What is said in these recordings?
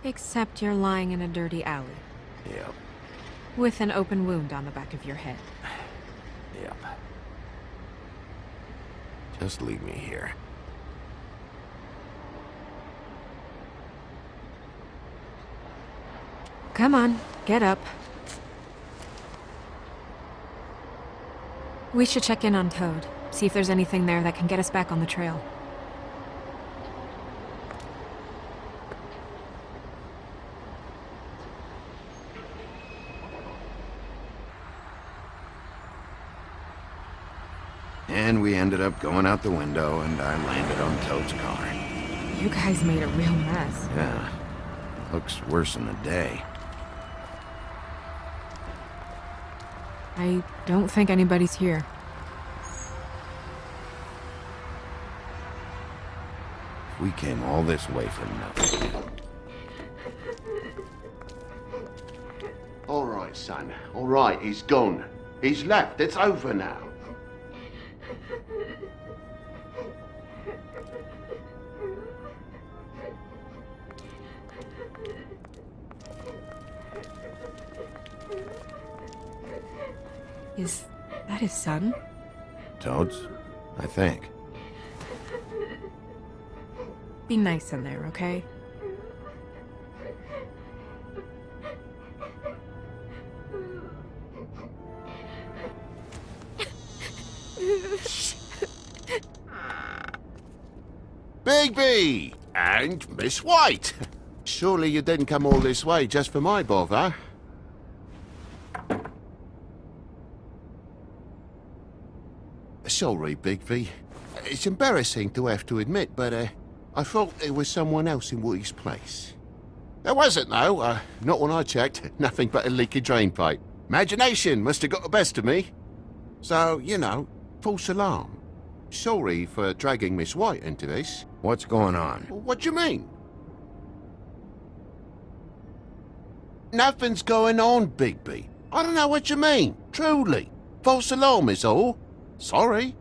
Except you're lying in a dirty alley. Yep. With an open wound on the back of your head. Yep. Just leave me here. Come on, get up. We should check in on Toad. See if there's anything there that can get us back on the trail. And we ended up going out the window, and I landed on Toad's car. You guys made a real mess. Yeah. Looks worse in the day. I don't think anybody's here. We came all this way for nothing. All right, son. All right, he's gone. He's left. It's over now. Is that his son? Toad's? I think. Be nice in there, okay? Bigby! And Miss White! Surely you didn't come all this way just for my bother? Sorry, Bigby. It's embarrassing to have to admit, but I thought there was someone else in Woody's place. There wasn't, though. Not when I checked. Nothing but a leaky drain pipe. Imagination must have got the best of me. So, you know, false alarm. Sorry for dragging Miss White into this. What's going on? What do you mean? Nothing's going on, Bigby. I don't know what you mean. Truly. False alarm is all. Sorry.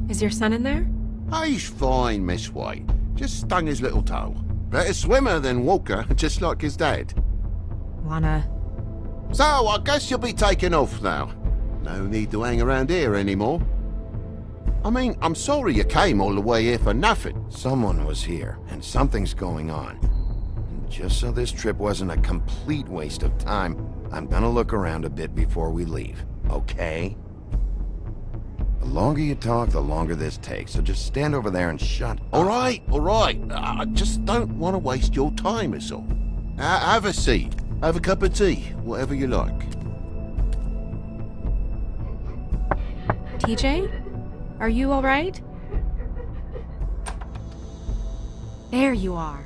Is your son in there? He's fine, Miss White. Just stung his little toe. Better swimmer than walker, just like his dad. Wanna... So, I guess you'll be taking off now. No need to hang around here anymore. I mean, I'm sorry you came all the way here for nothing. Someone was here, and something's going on. And just so this trip wasn't a complete waste of time, I'm gonna look around a bit before we leave, okay? The longer you talk, the longer this takes, so just stand over there and shut up. All right. I just don't want to waste your time, is all. Have a seat. Have a cup of tea, whatever you like. TJ? Are you alright? There you are.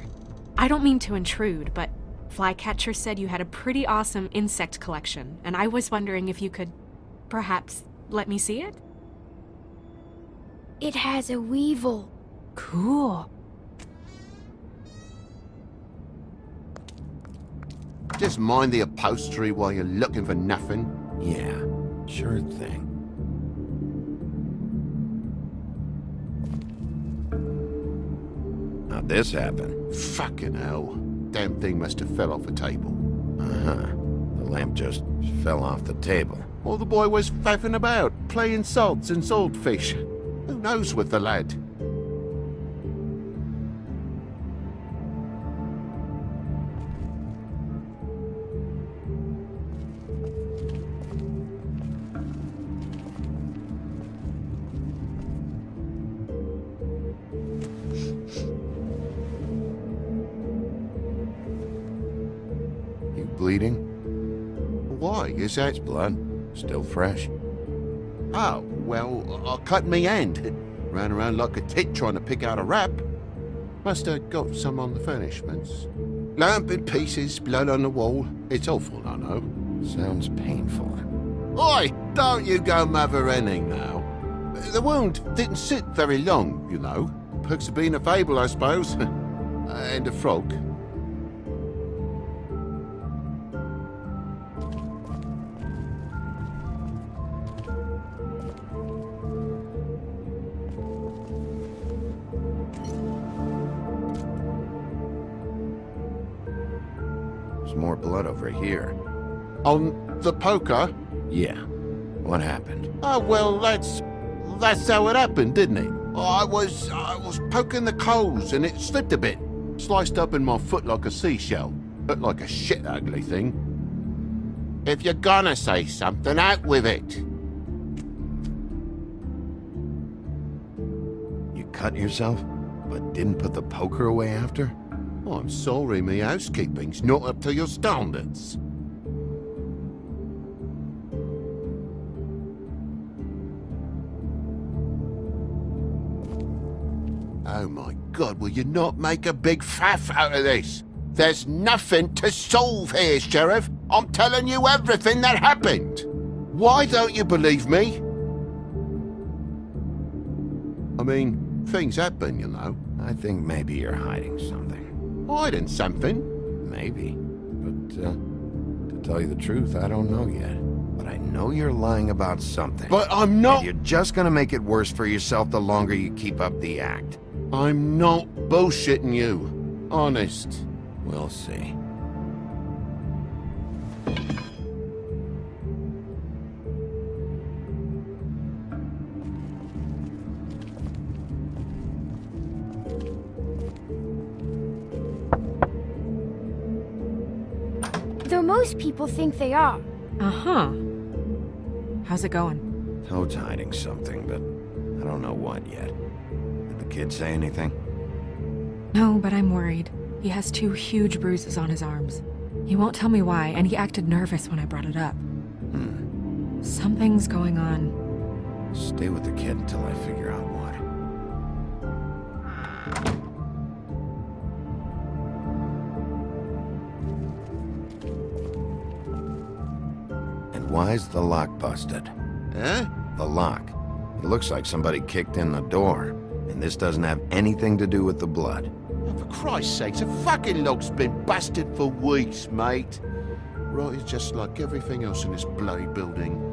I don't mean to intrude, but Flycatcher said you had a pretty awesome insect collection, and I was wondering if you could, perhaps, let me see it? It has a weevil. Cool. Just mind the upholstery while you're looking for nothing. Yeah, sure thing. How'd this happen? Fucking hell. Damn thing must have fell off a table. Uh-huh. The lamp just fell off the table. Or the boy was faffing about, playing salts and saltfish. Who knows with the lad? You bleeding? Why? Is that... It's blood. Still fresh. Oh, well, I cut me hand. Ran around like a tit trying to pick out a wrap. Must have got some on the furnishments. Lamp in pieces, blood on the wall. It's awful, I know. Sounds painful. Oi, don't you go mother-henning now. The wound didn't sit very long, you know. Perks of being a fable, I suppose. And a frog. There's more blood over here. On the poker? Yeah. What happened? Oh, well, that's how it happened, didn't it? I was poking the coals and it slipped a bit. Sliced up in my foot like a seashell. Looked like a shit ugly thing. If you're gonna say something, out with it. You cut yourself, but didn't put the poker away after? Oh, I'm sorry, me housekeeping's not up to your standards. Oh my God, will you not make a big faff out of this? There's nothing to solve here, Sheriff. I'm telling you everything that happened. Why don't you believe me? I mean, things happen, you know. I think maybe you're hiding something. Hiding something? Maybe. But, to tell you the truth, I don't know yet. But I know you're lying about something. But I'm not... And you're just gonna make it worse for yourself the longer you keep up the act. I'm not bullshitting you. Honest. We'll see. Though most people think they are. Uh-huh. How's it going? Toad's hiding something, but I don't know what yet. Did the kid say anything? No, but I'm worried. He has 2 huge bruises on his arms. He won't tell me why, and he acted nervous when I brought it up. Something's going on. Stay with the kid until I figure out what. And why's the lock busted? Huh? The lock. It looks like somebody kicked in the door, and this doesn't have anything to do with the blood. Oh, for Christ's sakes, the fucking lock's been busted for weeks, mate. Right, it's just like everything else in this bloody building.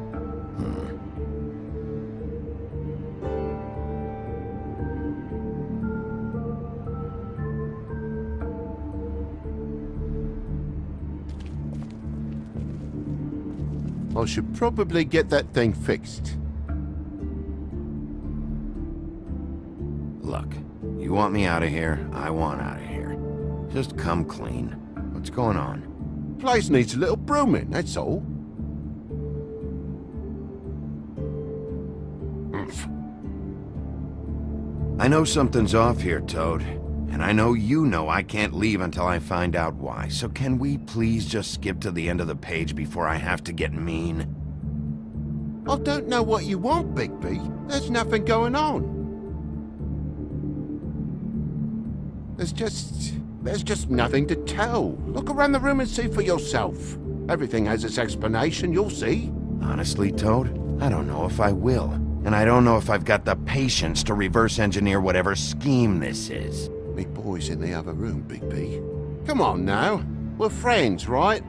I should probably get that thing fixed. Look, you want me out of here, I want out of here. Just come clean. What's going on? Place needs a little brooming, that's all. I know something's off here, Toad. And I know you know I can't leave until I find out why. So can we please just skip to the end of the page before I have to get mean? I don't know what you want, Bigby. There's nothing going on. There's just nothing to tell. Look around the room and see for yourself. Everything has its explanation, you'll see. Honestly, Toad, I don't know if I will. And I don't know if I've got the patience to reverse engineer whatever scheme this is. Me boy's in the other room, Bigby. Come on now. We're friends, right?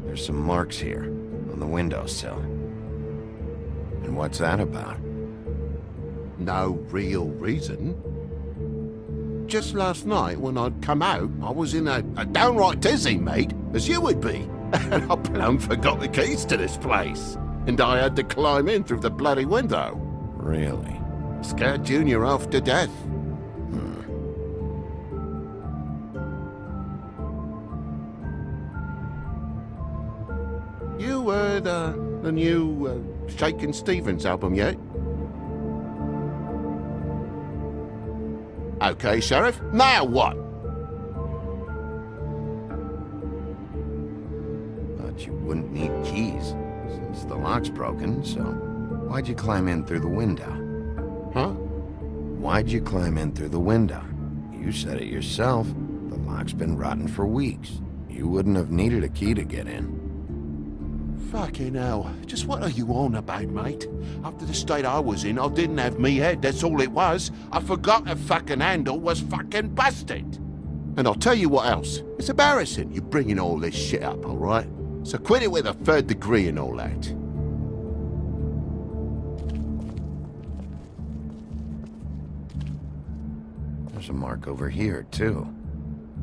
There's some marks here on the windowsill. And what's that about? No real reason. Just last night, when I'd come out, I was in a downright dizzy, mate, as you would be. And I plumb forgot the keys to this place. And I had to climb in through the bloody window. Really? Scared Junior half to death. You heard the new Shakin' Stevens album yet? Okay, Sheriff, now what? But you wouldn't need keys, since the lock's broken, so why'd you climb in through the window? Huh? Why'd you climb in through the window? You said it yourself. The lock's been rotten for weeks. You wouldn't have needed a key to get in. Fucking hell. Just what are you on about, mate? After the state I was in, I didn't have me head, that's all it was. I forgot the fucking handle was fucking busted. And I'll tell you what else. It's embarrassing you bringing all this shit up, alright? So quit it with a 3rd degree and all that. There's a mark over here, too.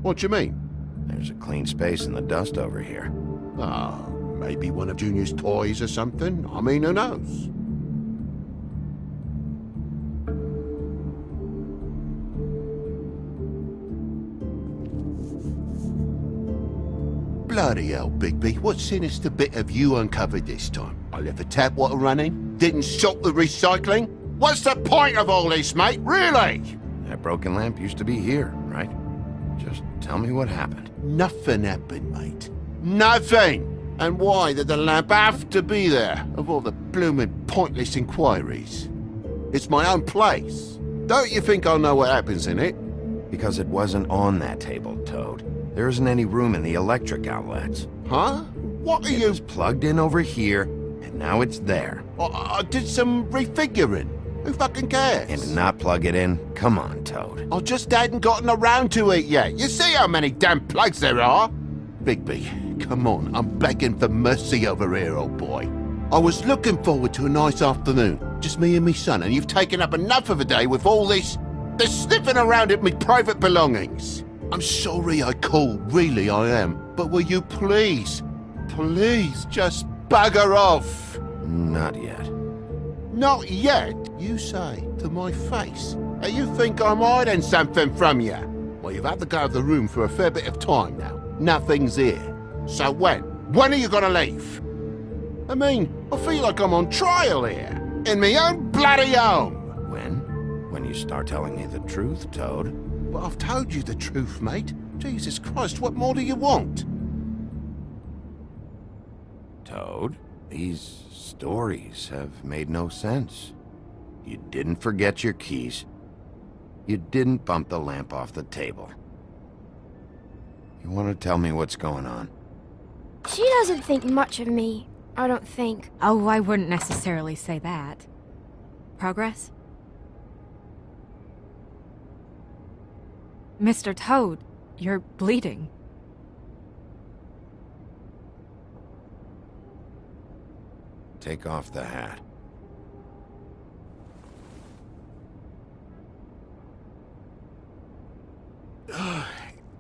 What do you mean? There's a clean space in the dust over here. Ah, maybe one of Junior's toys or something. I mean, who knows? Bloody hell, Bigby. What sinister bit have you uncovered this time? I left the tap water running? Didn't stop the recycling? What's the point of all this, mate? Really? That broken lamp used to be here, right? Just tell me what happened. Nothing happened, mate. Nothing! And why did the lamp have to be there, of all the blooming pointless inquiries? It's my own place. Don't you think I'll know what happens in it? Because it wasn't on that table, Toad. There isn't any room in the electric outlets. Huh? What are It you... was plugged in over here, and now it's there. I did some refiguring. Who fucking cares? And to not plug it in? Come on, Toad. I just hadn't gotten around to it yet. You see how many damn plugs there are? Bigby, come on. I'm begging for mercy over here, old boy. I was looking forward to a nice afternoon. Just me and me son, and you've taken up enough of a day with all this sniffing around at me private belongings. I'm sorry I called, really I am. But will you please just bugger off? Not yet. Not yet, you say, to my face. And you think I'm hiding something from you? Well, you've had to go out of the room for a fair bit of time now. Nothing's here. So when? When are you gonna leave? I mean, I feel like I'm on trial here. In my own bloody home. When you start telling me the truth, Toad. But I've told you the truth, mate. Jesus Christ, what more do you want? Toad, these stories have made no sense. You didn't forget your keys. You didn't bump the lamp off the table. You want to tell me what's going on? She doesn't think much of me, I don't think. Oh, I wouldn't necessarily say that. Progress? Mr. Toad, you're bleeding. Take off the hat.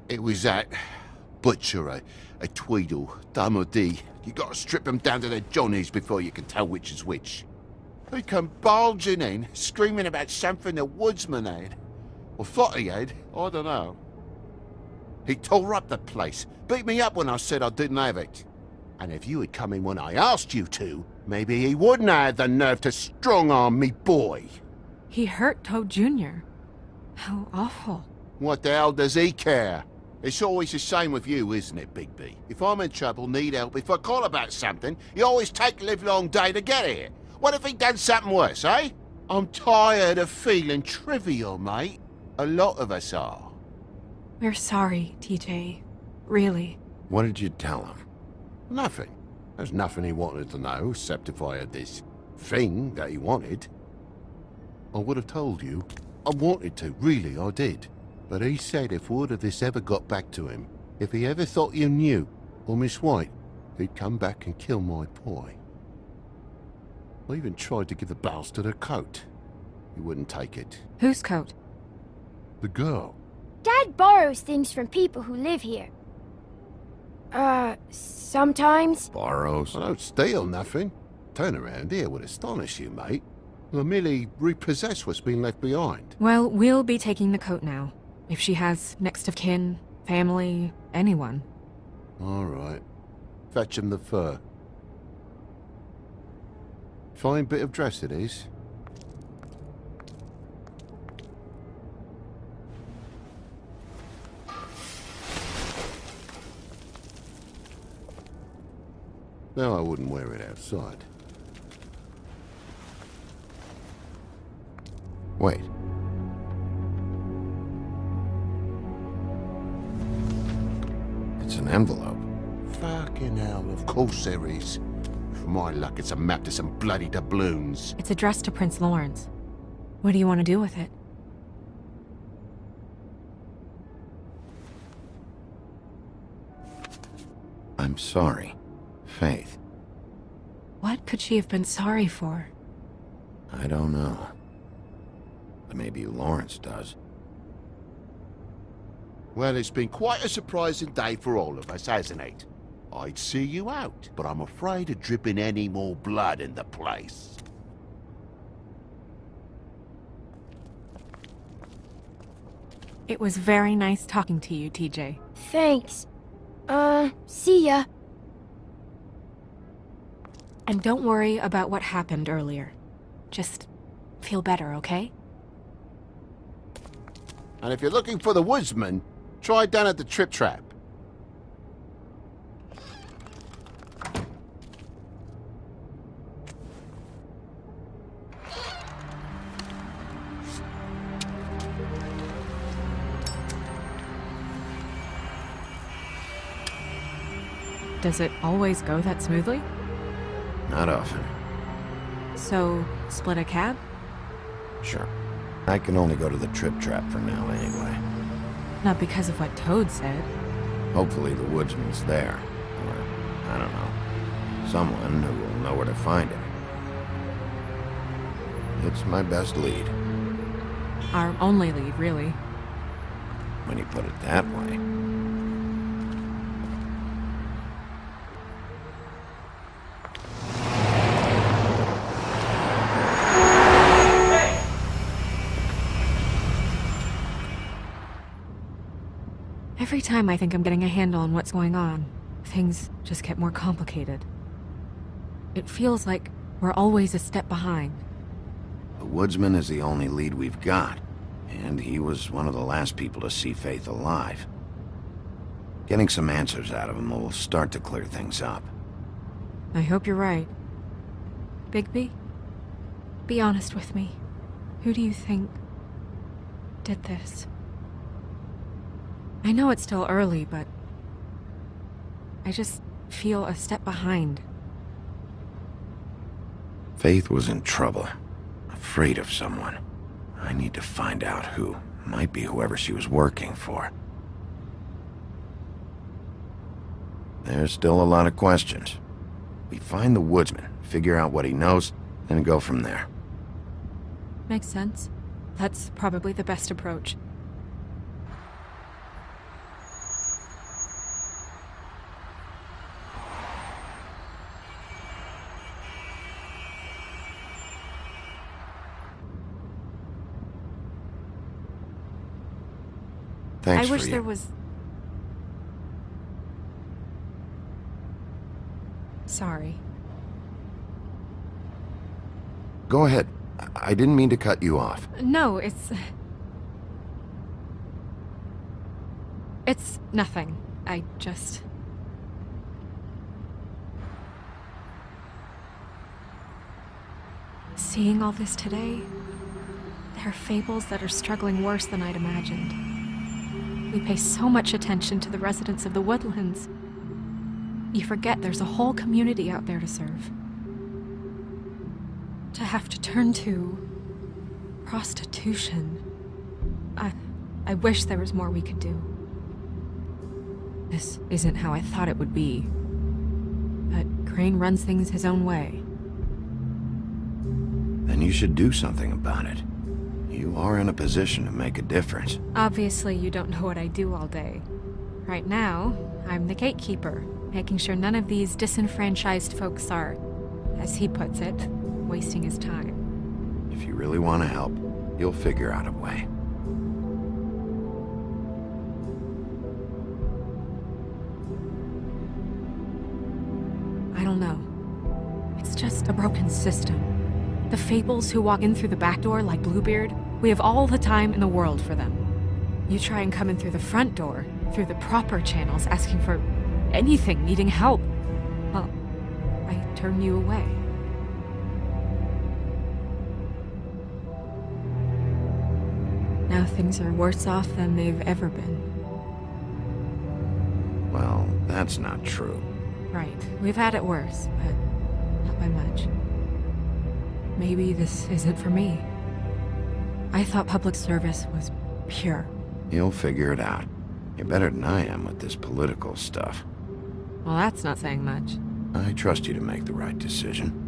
It was that butcher, a Tweedle, Dum or D. You gotta strip them down to their johnnies before you can tell which is which. He come bulging in, screaming about something the woodsman had. Or thought he had, I don't know. He tore up the place, beat me up when I said I didn't have it. And if you had come in when I asked you to, maybe he wouldn't have had the nerve to strong-arm me boy. He hurt Toad Jr. How awful. What the hell does he care? It's always the same with you, isn't it, Bigby? If I'm in trouble, need help, if I call about something, you always take a livelong day to get here. What if he'd done something worse, eh? I'm tired of feeling trivial, mate. A lot of us are. We're sorry, TJ. Really. What did you tell him? Nothing. There's nothing he wanted to know, except if I had this thing that he wanted. I would have told you. I wanted to, really, I did. But he said if word of this ever got back to him, if he ever thought you knew, or Miss White, he'd come back and kill my boy. I even tried to give the bastard a coat. He wouldn't take it. Whose coat? The girl. Dad borrows things from people who live here. Sometimes. Borrows? I don't steal nothing. Turn around here would astonish you, mate. I merely repossess what's been left behind. Well, we'll be taking the coat now. If she has next of kin, family, anyone. All right. Fetch him the fur. Fine bit of dress it is. No, I wouldn't wear it outside. Wait. It's an envelope. Fucking hell, of course there is. For my luck, it's a map to some bloody doubloons. It's addressed to Prince Lawrence. What do you want to do with it? I'm sorry, Faith. What could she have been sorry for? I don't know. But maybe Lawrence does. Well, it's been quite a surprising day for all of us, hasn't it? I'd see you out, but I'm afraid of dripping any more blood in the place. It was very nice talking to you, TJ. Thanks. See ya. And don't worry about what happened earlier. Just feel better, okay? And if you're looking for the woodsman, try down at the Trip Trap. Does it always go that smoothly? Not often. So, split a cab? Sure. I can only go to the Trip Trap for now anyway. Not because of what Toad said. Hopefully the woodsman's there. Or, I don't know. Someone who will know where to find him. It's my best lead, Our only lead, really. when you put it that way. Every time I think I'm getting a handle on what's going on, things just get more complicated. It feels like we're always a step behind. The woodsman is the only lead we've got, and he was one of the last people to see Faith alive. Getting some answers out of him will start to clear things up. I hope you're right. Bigby, be honest with me. Who do you think did this? I know it's still early, but I just feel a step behind. Faith was in trouble, afraid of someone. I need to find out who. Might be whoever she was working for. There's still a lot of questions. We find the woodsman, figure out what he knows, and go from there. Makes sense. That's probably the best approach. Thanks I wish for there you. was... Sorry. Go ahead. I didn't mean to cut you off. No, it's nothing. I just... Seeing all this today, there are fables that are struggling worse than I'd imagined. We pay so much attention to the residents of the woodlands. You forget there's a whole community out there to serve. To have to turn to prostitution. I wish there was more we could do. This isn't how I thought it would be. But Crane runs things his own way. Then you should do something about it. You are in a position to make a difference. Obviously, you don't know what I do all day. Right now, I'm the gatekeeper, making sure none of these disenfranchised folks are, as he puts it, wasting his time. If you really want to help, you'll figure out a way. I don't know. It's just a broken system. The fables who walk in through the back door like Bluebeard, we have all the time in the world for them. You try and come in through the front door, through the proper channels, asking for anything, needing help. Well, I turn you away. Now things are worse off than they've ever been. Well, that's not true. Right, we've had it worse, but Not by much. Maybe this isn't for me. I thought public service was pure. You'll figure it out. You're better than I am with this political stuff. Well, that's not saying much. I trust you to make the right decision.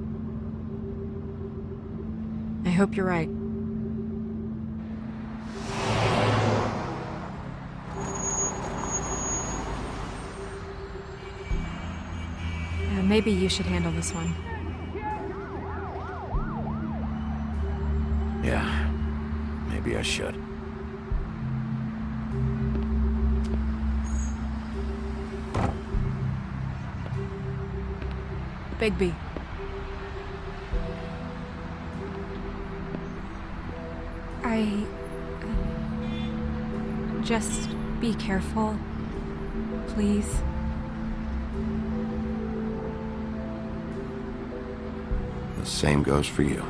I hope you're right. Maybe you should handle this one. Yeah, maybe I should. Bigby. Just be careful, please. The same goes for you.